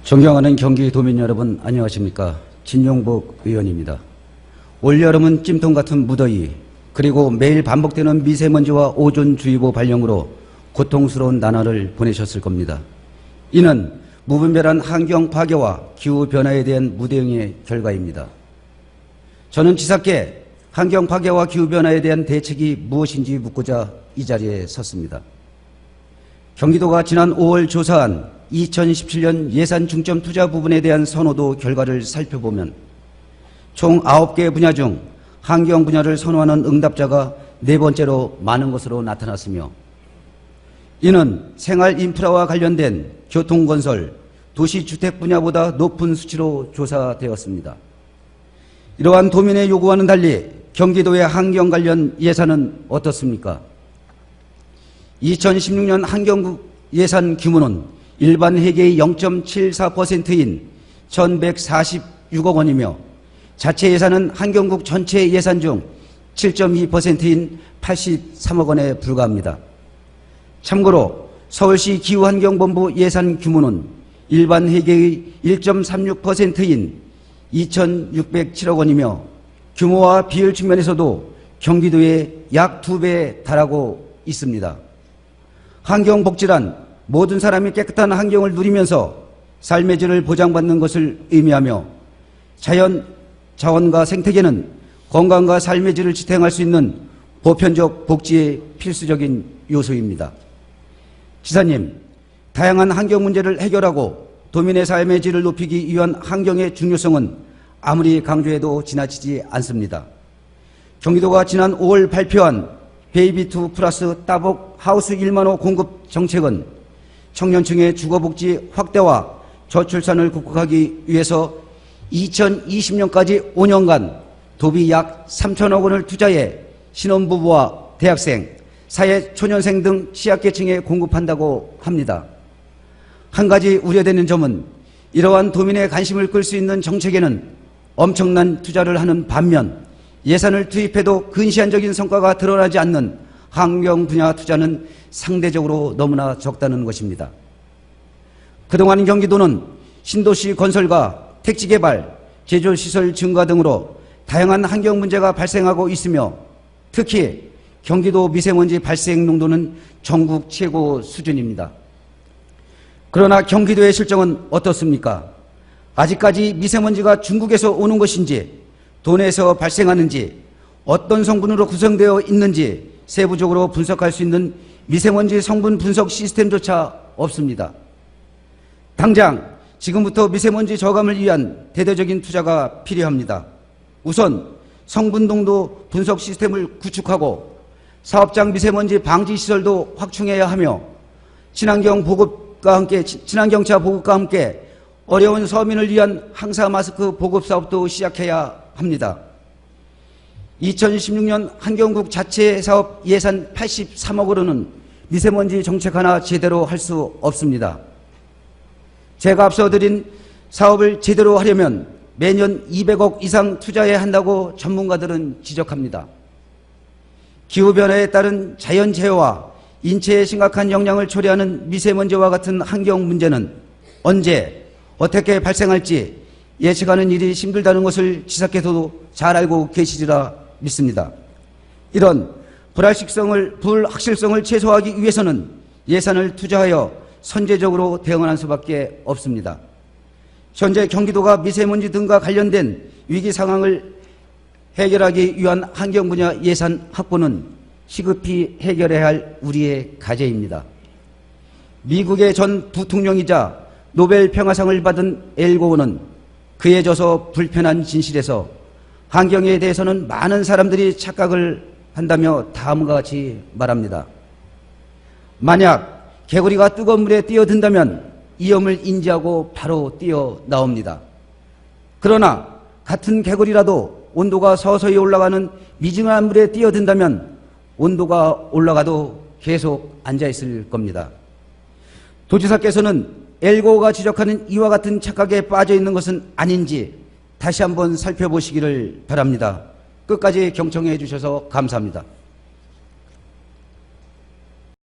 존경하는 경기도민 여러분, 안녕하십니까. 진용복 의원입니다. 올여름은 찜통 같은 무더위, 그리고 매일 반복되는 미세먼지와 오존주의보 발령으로 고통스러운 나날을 보내셨을 겁니다. 이는 무분별한 환경 파괴와 기후변화에 대한 무대응의 결과입니다. 저는 치사께 환경 파괴와 기후변화에 대한 대책이 무엇인지 묻고자 이 자리에 섰습니다. 경기도가 지난 5월 조사한 2017년 예산 중점 투자 부분에 대한 선호도 결과를 살펴보면 총 9개 분야 중 환경 분야를 선호하는 응답자가 4번째로 많은 것으로 나타났으며, 이는 생활 인프라와 관련된 교통건설, 도시주택 분야보다 높은 수치로 조사되었습니다. 이러한 도민의 요구와는 달리 경기도의 환경 관련 예산은 어떻습니까? 2016년 환경국 예산 규모는 일반 회계의 0.74%인 1,146억 원이며 자체 예산은 환경국 전체 예산 중 7.2%인 83억 원에 불과합니다. 참고로 서울시 기후환경본부 예산 규모는 일반 회계의 1.36%인 2,607억 원이며 규모와 비율 측면에서도 경기도의 약 2배에 달하고 있습니다. 환경복지란 모든 사람이 깨끗한 환경을 누리면서 삶의 질을 보장받는 것을 의미하며 자연, 자원과 생태계는 건강과 삶의 질을 지탱할 수 있는 보편적 복지의 필수적인 요소입니다. 지사님, 다양한 환경 문제를 해결하고 도민의 삶의 질을 높이기 위한 환경의 중요성은 아무리 강조해도 지나치지 않습니다. 경기도가 지난 5월 발표한 베이비2 플러스 따복 하우스 1만 호 공급 정책은 청년층의 주거복지 확대와 저출산을 극복하기 위해서 2020년까지 5년간 도비 약 3천억 원을 투자해 신혼부부와 대학생, 사회초년생 등 취약계층에 공급한다고 합니다. 한 가지 우려되는 점은 이러한 도민의 관심을 끌 수 있는 정책에는 엄청난 투자를 하는 반면 예산을 투입해도 근시안적인 성과가 드러나지 않는 환경 분야 투자는 상대적으로 너무나 적다는 것입니다. 그동안 경기도는 신도시 건설과 택지 개발, 제조시설 증가 등으로 다양한 환경 문제가 발생하고 있으며 특히 경기도 미세먼지 발생 농도는 전국 최고 수준입니다. 그러나 경기도의 실정은 어떻습니까? 아직까지 미세먼지가 중국에서 오는 것인지, 도내에서 발생하는지, 어떤 성분으로 구성되어 있는지 세부적으로 분석할 수 있는 미세먼지 성분 분석 시스템조차 없습니다. 당장 지금부터 미세먼지 저감을 위한 대대적인 투자가 필요합니다. 우선 성분 농도 분석 시스템을 구축하고 사업장 미세먼지 방지 시설도 확충해야 하며 친환경차 보급과 함께 어려운 서민을 위한 항사 마스크 보급 사업도 시작해야 합니다. 2016년 환경국 자체 사업 예산 83억 원으로는 미세먼지 정책 하나 제대로 할 수 없습니다. 제가 앞서 드린 사업을 제대로 하려면 매년 200억 이상 투자해야 한다고 전문가들은 지적합니다. 기후변화에 따른 자연재해와 인체에 심각한 영향을 초래하는 미세먼지와 같은 환경 문제는 언제 어떻게 발생할지 예측하는 일이 힘들다는 것을 지사께서도 잘 알고 계시리라 믿습니다. 이런 불확실성을 최소화하기 위해서는 예산을 투자하여 선제적으로 대응하는 수밖에 없습니다. 현재 경기도가 미세먼지 등과 관련된 위기 상황을 해결하기 위한 환경 분야 예산 확보는 시급히 해결해야 할 우리의 과제입니다. 미국의 전 부통령이자 노벨 평화상을 받은 엘 고어는 그에 져서 불편한 진실에서 환경에 대해서는 많은 사람들이 착각을 한다며 다음과 같이 말합니다. 만약 개구리가 뜨거운 물에 뛰어든다면 위험을 인지하고 바로 뛰어나옵니다. 그러나 같은 개구리라도 온도가 서서히 올라가는 미지근한 물에 뛰어든다면 온도가 올라가도 계속 앉아있을 겁니다. 도지사께서는 엘 고어가 지적하는 이와 같은 착각에 빠져 있는 것은 아닌지 다시 한번 살펴보시기를 바랍니다. 끝까지 경청해 주셔서 감사합니다.